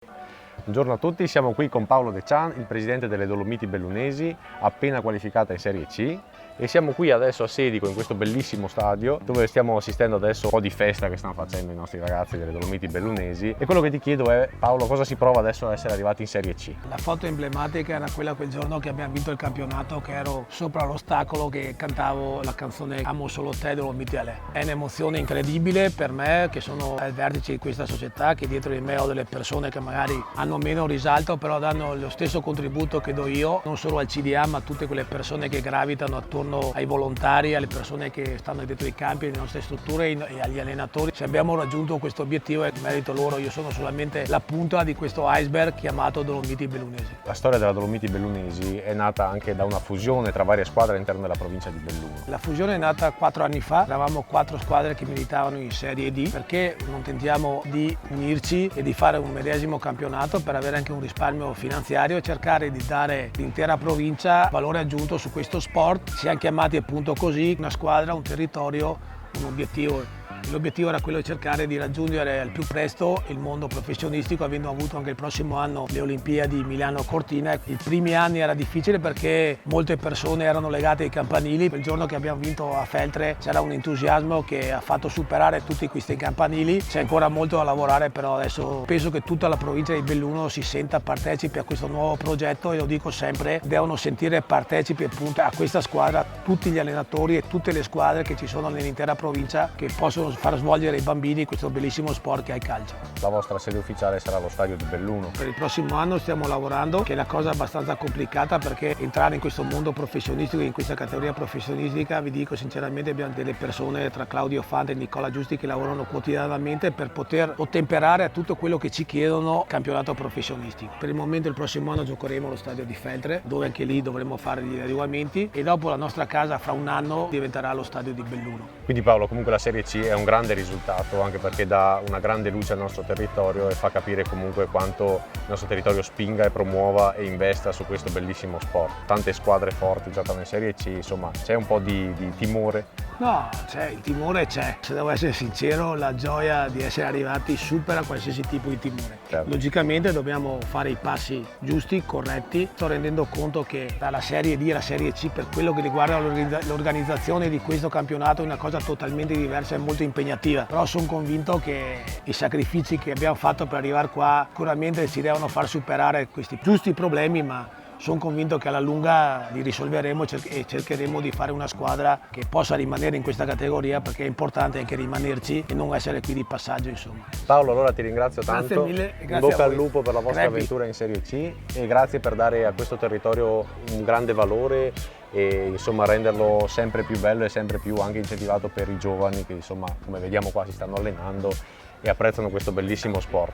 Buongiorno a tutti, siamo qui con Paolo De Cian, il presidente delle Dolomiti Bellunesi, appena qualificata in Serie C, e siamo qui adesso a Sedico in questo bellissimo stadio dove stiamo assistendo adesso a un po' di festa che stanno facendo i nostri ragazzi delle Dolomiti Bellunesi. E quello che ti chiedo è, Paolo, cosa si prova adesso ad essere arrivati in Serie C? La foto emblematica era quella quel giorno che abbiamo vinto il campionato, che ero sopra l'ostacolo che cantavo la canzone Amo solo te Dolomiti Ale. È un'emozione incredibile per me, che sono al vertice di questa società, che dietro di me ho delle persone che magari hanno meno risalto, però danno lo stesso contributo che do io, non solo al CDA ma a tutte quelle persone che gravitano attorno ai volontari, alle persone che stanno dentro i campi, nelle nostre strutture e agli allenatori. Se abbiamo raggiunto questo obiettivo è merito loro, io sono solamente la punta di questo iceberg chiamato Dolomiti Bellunesi. La storia della Dolomiti Bellunesi è nata anche da una fusione tra varie squadre all'interno della provincia di Belluno. La fusione è nata 4 anni fa, eravamo 4 squadre che militavano in Serie D, perché non tentiamo di unirci e di fare un medesimo campionato per avere anche un risparmio finanziario e cercare di dare all'intera provincia valore aggiunto su questo sport. Siamo chiamati appunto così, una squadra, un territorio, un obiettivo. L'obiettivo era quello di cercare di raggiungere al più presto il mondo professionistico, avendo avuto anche il prossimo anno le Olimpiadi Milano-Cortina. I primi anni era difficile perché molte persone erano legate ai campanili. Il giorno che abbiamo vinto a Feltre c'era un entusiasmo che ha fatto superare tutti questi campanili. C'è ancora molto da lavorare, però adesso penso che tutta la provincia di Belluno si senta partecipe a questo nuovo progetto, e lo dico sempre, devono sentire partecipi appunto a questa squadra tutti gli allenatori e tutte le squadre che ci sono nell'intera provincia, che possono far svolgere ai bambini questo bellissimo sport che è il calcio. La vostra sede ufficiale sarà lo stadio di Belluno. Per il prossimo anno stiamo lavorando, che è una cosa abbastanza complicata, perché entrare in questo mondo professionistico, in questa categoria professionistica, vi dico sinceramente, abbiamo delle persone tra Claudio Fante e Nicola Giusti che lavorano quotidianamente per poter ottemperare a tutto quello che ci chiedono campionato professionistico. Per il momento il prossimo anno giocheremo allo stadio di Feltre, dove anche lì dovremo fare degli adeguamenti, e dopo la nostra casa fra un anno diventerà lo stadio di Belluno. Quindi Paolo, comunque la Serie C è un grande risultato, anche perché dà una grande luce al nostro territorio e fa capire comunque quanto il nostro territorio spinga e promuova e investa su questo bellissimo sport. Tante squadre forti giocano in Serie C, insomma c'è un po' di timore. No, il timore c'è. Se devo essere sincero, la gioia di essere arrivati supera qualsiasi tipo di timore. Certo. Logicamente dobbiamo fare i passi giusti, corretti. Sto rendendo conto che dalla Serie D alla Serie C, per quello che riguarda l'organizzazione di questo campionato, è una cosa totalmente diversa e molto impegnativa. Però sono convinto che i sacrifici che abbiamo fatto per arrivare qua sicuramente ci devono far superare questi giusti problemi, ma sono convinto che alla lunga li risolveremo e cercheremo di fare una squadra che possa rimanere in questa categoria, perché è importante anche rimanerci e non essere qui di passaggio, insomma. Paolo, allora ti ringrazio tanto. Grazie mille e grazie in bocca a al voi. lupo per la vostra avventura in Serie C, e grazie per dare a questo territorio un grande valore e insomma renderlo sempre più bello e sempre più anche incentivato per i giovani che, insomma, come vediamo qua, si stanno allenando e apprezzano questo bellissimo sport.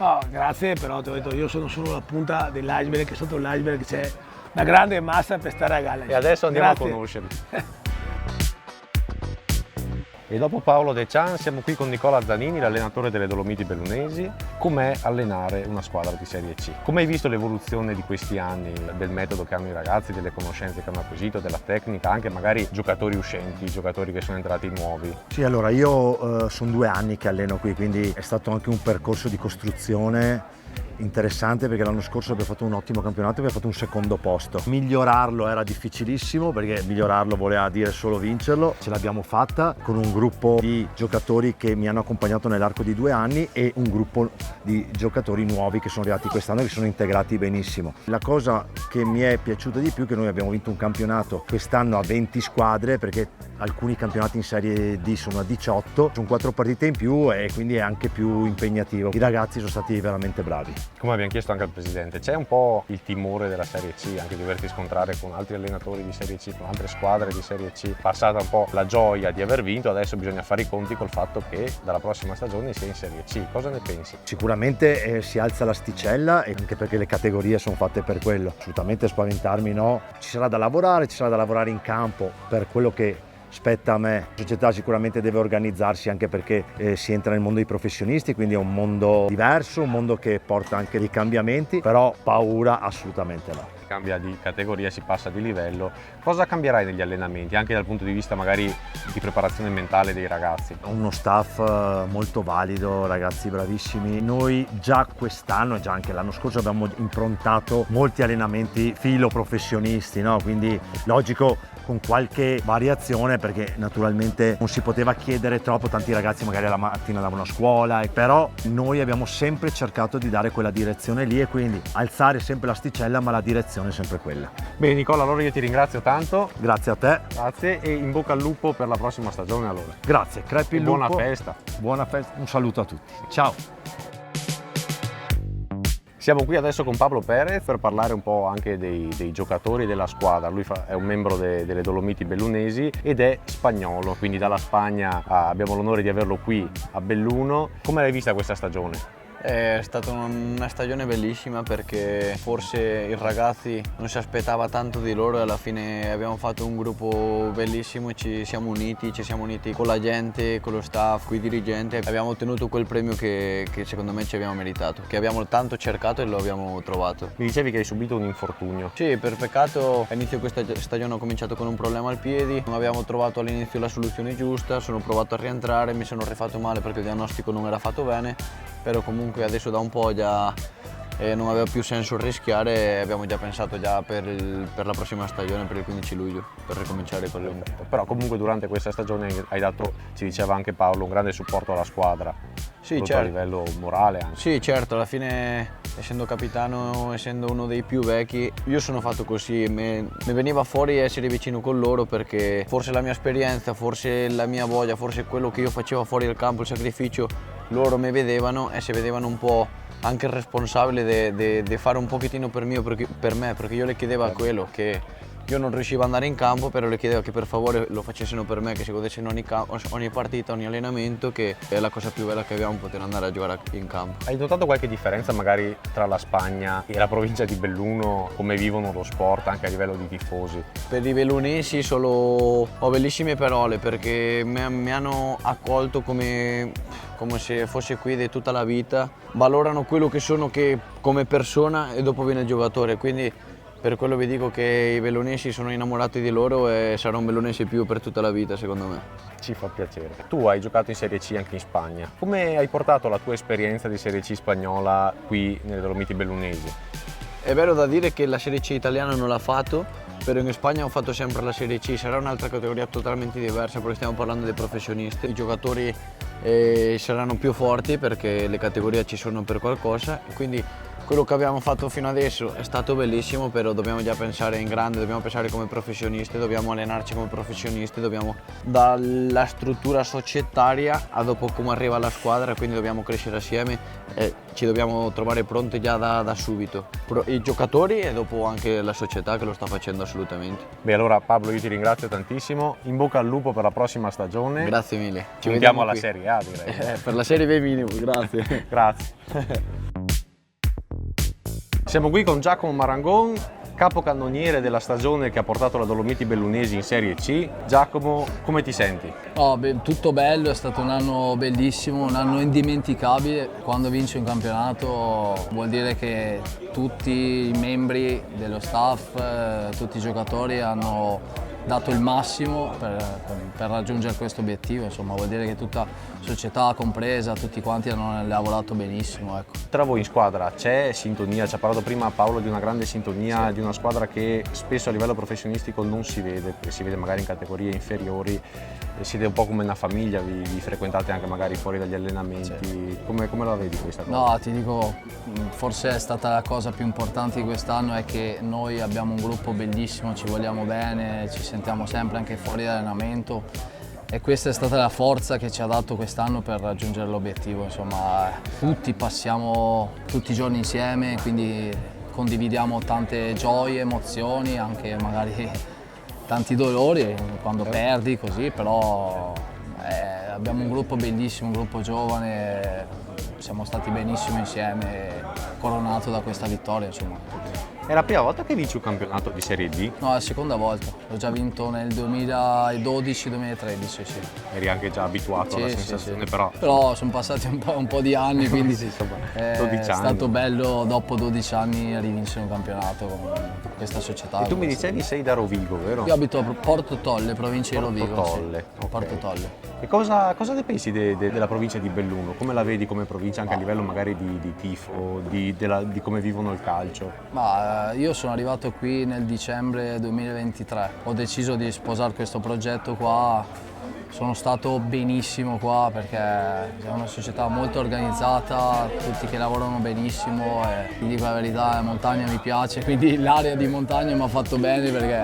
Oh, grazie, però ti ho detto, io sono solo la punta dell'iceberg, che sotto l'iceberg c'è una grande massa per stare a galla. E adesso andiamo Grazie. a conoscerli. E dopo Paolo De Cian siamo qui con Nicola Zanini, l'allenatore delle Dolomiti Bellunesi. Com'è allenare una squadra di Serie C? Come hai visto l'evoluzione di questi anni, del metodo che hanno i ragazzi, delle conoscenze che hanno acquisito, della tecnica, anche magari giocatori uscenti, giocatori che sono entrati nuovi? Sì, allora io sono 2 anni che alleno qui, quindi è stato anche un percorso di costruzione interessante, perché l'anno scorso abbiamo fatto un ottimo campionato e abbiamo fatto un secondo posto. Migliorarlo era difficilissimo, perché migliorarlo voleva dire solo vincerlo. Ce l'abbiamo fatta con un gruppo di giocatori che mi hanno accompagnato nell'arco di 2 anni e un gruppo di giocatori nuovi che sono arrivati quest'anno e che sono integrati benissimo. La cosa che mi è piaciuta di più è che noi abbiamo vinto un campionato quest'anno a 20 squadre, perché alcuni campionati in Serie D sono a 18, sono 4 partite in più e quindi è anche più impegnativo. I ragazzi sono stati veramente bravi. Come abbiamo chiesto anche al Presidente, c'è un po' il timore della Serie C, anche di doverti scontrare con altri allenatori di Serie C, con altre squadre di Serie C, passata un po' la gioia di aver vinto, adesso bisogna fare i conti col fatto che dalla prossima stagione si è in Serie C. Cosa ne pensi? Sicuramente si alza l'asticella, e anche perché le categorie sono fatte per quello. Assolutamente spaventarmi no, ci sarà da lavorare in campo per quello che spetta a me. La società sicuramente deve organizzarsi anche perché si entra nel mondo dei professionisti, quindi è un mondo diverso, un mondo che porta anche dei cambiamenti, però paura assolutamente no. Cambia di categoria, si passa di livello. Cosa cambierai negli allenamenti, anche dal punto di vista magari di preparazione mentale dei ragazzi? Uno staff molto valido, ragazzi bravissimi. Noi già quest'anno e già anche l'anno scorso abbiamo improntato molti allenamenti filo professionisti, no? Quindi logico, con qualche variazione, perché naturalmente non si poteva chiedere troppo, tanti ragazzi magari alla mattina andavano a scuola, però noi abbiamo sempre cercato di dare quella direzione lì e quindi alzare sempre l'asticella, ma la direzione è sempre quella. Bene Nicola, allora io ti ringrazio tanto. Grazie a te. Grazie e in bocca al lupo per la prossima stagione allora. Grazie, crepi il lupo. Buona festa. Buona festa, un saluto a tutti. Ciao. Siamo qui adesso con Pablo Perez per parlare un po' anche dei giocatori della squadra. Lui è un membro delle Dolomiti Bellunesi ed è spagnolo, quindi dalla Spagna abbiamo l'onore di averlo qui a Belluno. Come l'hai vista questa stagione? È stata una stagione bellissima perché forse i ragazzi non si aspettava tanto di loro e alla fine abbiamo fatto un gruppo bellissimo, ci siamo uniti con la gente, con lo staff, con i dirigenti e abbiamo ottenuto quel premio che secondo me ci abbiamo meritato, che abbiamo tanto cercato e lo abbiamo trovato. Mi dicevi che hai subito un infortunio. Sì, per peccato all'inizio questa stagione ho cominciato con un problema al piedi, non abbiamo trovato all'inizio la soluzione giusta, sono provato a rientrare, mi sono rifatto male perché il diagnostico non era fatto bene, però comunque adesso da un po' già non aveva più senso rischiare e abbiamo già pensato già per la prossima stagione, per il 15 luglio, per ricominciare con le. Però comunque durante questa stagione hai dato, ci diceva anche Paolo, un grande supporto alla squadra, sì, certo. A livello morale anche. Sì, certo, alla fine essendo capitano, essendo uno dei più vecchi, io sono fatto così, mi veniva fuori essere vicino con loro perché forse la mia esperienza, forse la mia voglia, forse quello che io facevo fuori dal campo, il sacrificio, loro mi vedevano e si vedevano un po' anche il responsabile di fare un pochettino per me, perché io le chiedevo quello, che io non riuscivo ad andare in campo, però le chiedevo che per favore lo facessero per me, che si godessero ogni partita, ogni allenamento, che è la cosa più bella che abbiamo, poter andare a giocare in campo. Hai notato qualche differenza magari tra la Spagna e la provincia di Belluno, come vivono lo sport anche a livello di tifosi? Per i bellunesi ho bellissime parole perché mi hanno accolto come se fosse qui di tutta la vita, valorano quello che sono come persona e dopo viene il giocatore, quindi per quello vi dico che i bellunesi sono innamorati di loro e sarà un bellunese più per tutta la vita secondo me. Ci fa piacere. Tu hai giocato in Serie C anche in Spagna. Come hai portato la tua esperienza di Serie C spagnola qui nelle Dolomiti Bellunesi? È vero da dire che la Serie C italiana non l'ha fatto, però in Spagna ho fatto sempre la Serie C, sarà un'altra categoria totalmente diversa perché stiamo parlando dei professionisti. I giocatori saranno più forti perché le categorie ci sono per qualcosa, quindi quello che abbiamo fatto fino adesso è stato bellissimo, però dobbiamo già pensare in grande, dobbiamo pensare come professionisti, dobbiamo allenarci come professionisti, dobbiamo dalla struttura societaria a dopo come arriva la squadra, quindi dobbiamo crescere assieme e ci dobbiamo trovare pronti già da subito. I giocatori e dopo anche la società che lo sta facendo assolutamente. Beh, allora Pablo io ti ringrazio tantissimo, in bocca al lupo per la prossima stagione. Grazie mille. Ci vediamo alla Serie A direi. Per la Serie B minimo, grazie. Grazie. Siamo qui con Giacomo Marangon, capocannoniere della stagione che ha portato la Dolomiti Bellunesi in Serie C. Giacomo, come ti senti? Tutto bello, è stato un anno bellissimo, un anno indimenticabile. Quando vince un campionato vuol dire che tutti i membri dello staff, tutti i giocatori hanno dato il massimo per raggiungere questo obiettivo, insomma vuol dire che tutta la società compresa, tutti quanti hanno lavorato benissimo. Ecco. Tra voi in squadra c'è sintonia? Ci ha parlato prima Paolo di una grande sintonia, sì. Di una squadra che spesso a livello professionistico non si vede, perché si vede magari in categorie inferiori, siete un po' come una famiglia, vi frequentate anche magari fuori dagli allenamenti, sì. Come la vedi questa cosa? No, ti dico, forse è stata la cosa più importante di quest'anno è che noi abbiamo un gruppo bellissimo, ci vogliamo bene, ci sentiamo sempre anche fuori dall'allenamento e questa è stata la forza che ci ha dato quest'anno per raggiungere l'obiettivo. Insomma, tutti passiamo tutti i giorni insieme, quindi condividiamo tante gioie, emozioni, anche magari tanti dolori quando perdi così, però abbiamo un gruppo bellissimo, un gruppo giovane, siamo stati benissimo insieme, coronato da questa vittoria insomma. È la prima volta che vinci un campionato di Serie D? No, è la seconda volta. L'ho già vinto nel 2012-2013, sì. Eri anche già abituato alla sensazione, sì. però... Però sono passati un po' di anni, quindi Sì, insomma, è 12 anni. stato bello dopo 12 anni rivincere un campionato con questa società. E tu mi dicevi sei da Rovigo, vero? Io abito a Porto Tolle, provincia di Rovigo. Porto Tolle, Sì. ok. Porto Tolle. E cosa ne pensi della provincia di Belluno? Come la vedi come provincia anche a livello magari di tifo, di come vivono il calcio? Ma io sono arrivato qui nel dicembre 2023, ho deciso di sposare questo progetto qua, sono stato benissimo qua perché è una società molto organizzata, tutti che lavorano benissimo e ti dico la verità, la montagna mi piace, quindi l'area di montagna mi ha fatto bene perché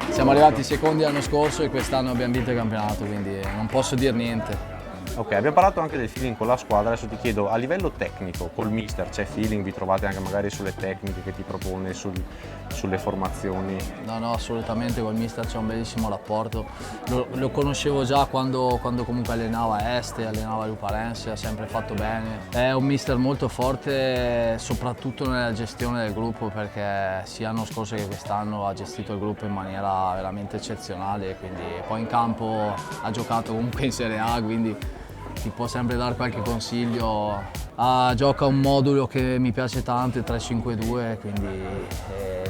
siamo arrivati secondi l'anno scorso e quest'anno abbiamo vinto il campionato, quindi non posso dire niente. Ok, abbiamo parlato anche del feeling con la squadra, adesso ti chiedo a livello tecnico, col mister c'è feeling, vi trovate anche magari sulle tecniche che ti propone, sulle formazioni? No, assolutamente, col mister c'è un bellissimo rapporto, lo conoscevo già quando comunque allenava Este, allenava Luparense, ha sempre fatto bene. È un mister molto forte soprattutto nella gestione del gruppo perché sia l'anno scorso che quest'anno ha gestito il gruppo in maniera veramente eccezionale, quindi poi in campo ha giocato comunque in Serie A, quindi ti può sempre dare qualche consiglio. Gioca un modulo che mi piace tanto, il 3-5-2, quindi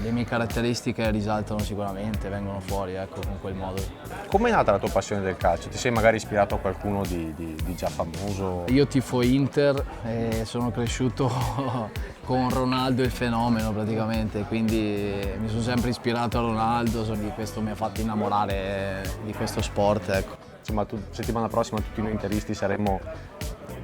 le mie caratteristiche risaltano sicuramente, vengono fuori con quel modulo. Com'è nata la tua passione del calcio? Ti sei magari ispirato a qualcuno di già famoso? Io tifo Inter e sono cresciuto con Ronaldo il fenomeno praticamente, quindi mi sono sempre ispirato a Ronaldo, questo mi ha fatto innamorare di questo sport. Ecco. Insomma, settimana prossima tutti noi interisti saremo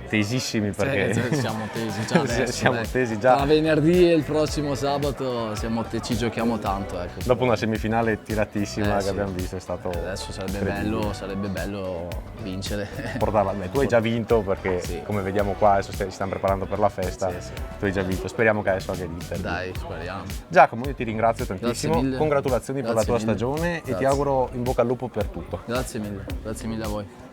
tesissimi perché siamo tesi già adesso, siamo tesi già. Tra venerdì e il prossimo sabato ci giochiamo tanto. Ecco. Dopo una semifinale tiratissima che sì. abbiamo visto, è stato adesso sarebbe bello vincere. Portarla. Beh, tu hai già vinto perché sì. come vediamo qua adesso si stanno preparando per la festa, Sì. Tu hai già vinto, speriamo che adesso anche l'Inter. Dai, speriamo. Giacomo, io ti ringrazio tantissimo, Grazie mille. congratulazioni per la tua Grazie mille. stagione e ti Grazie. auguro in bocca al lupo per tutto. Grazie mille a voi.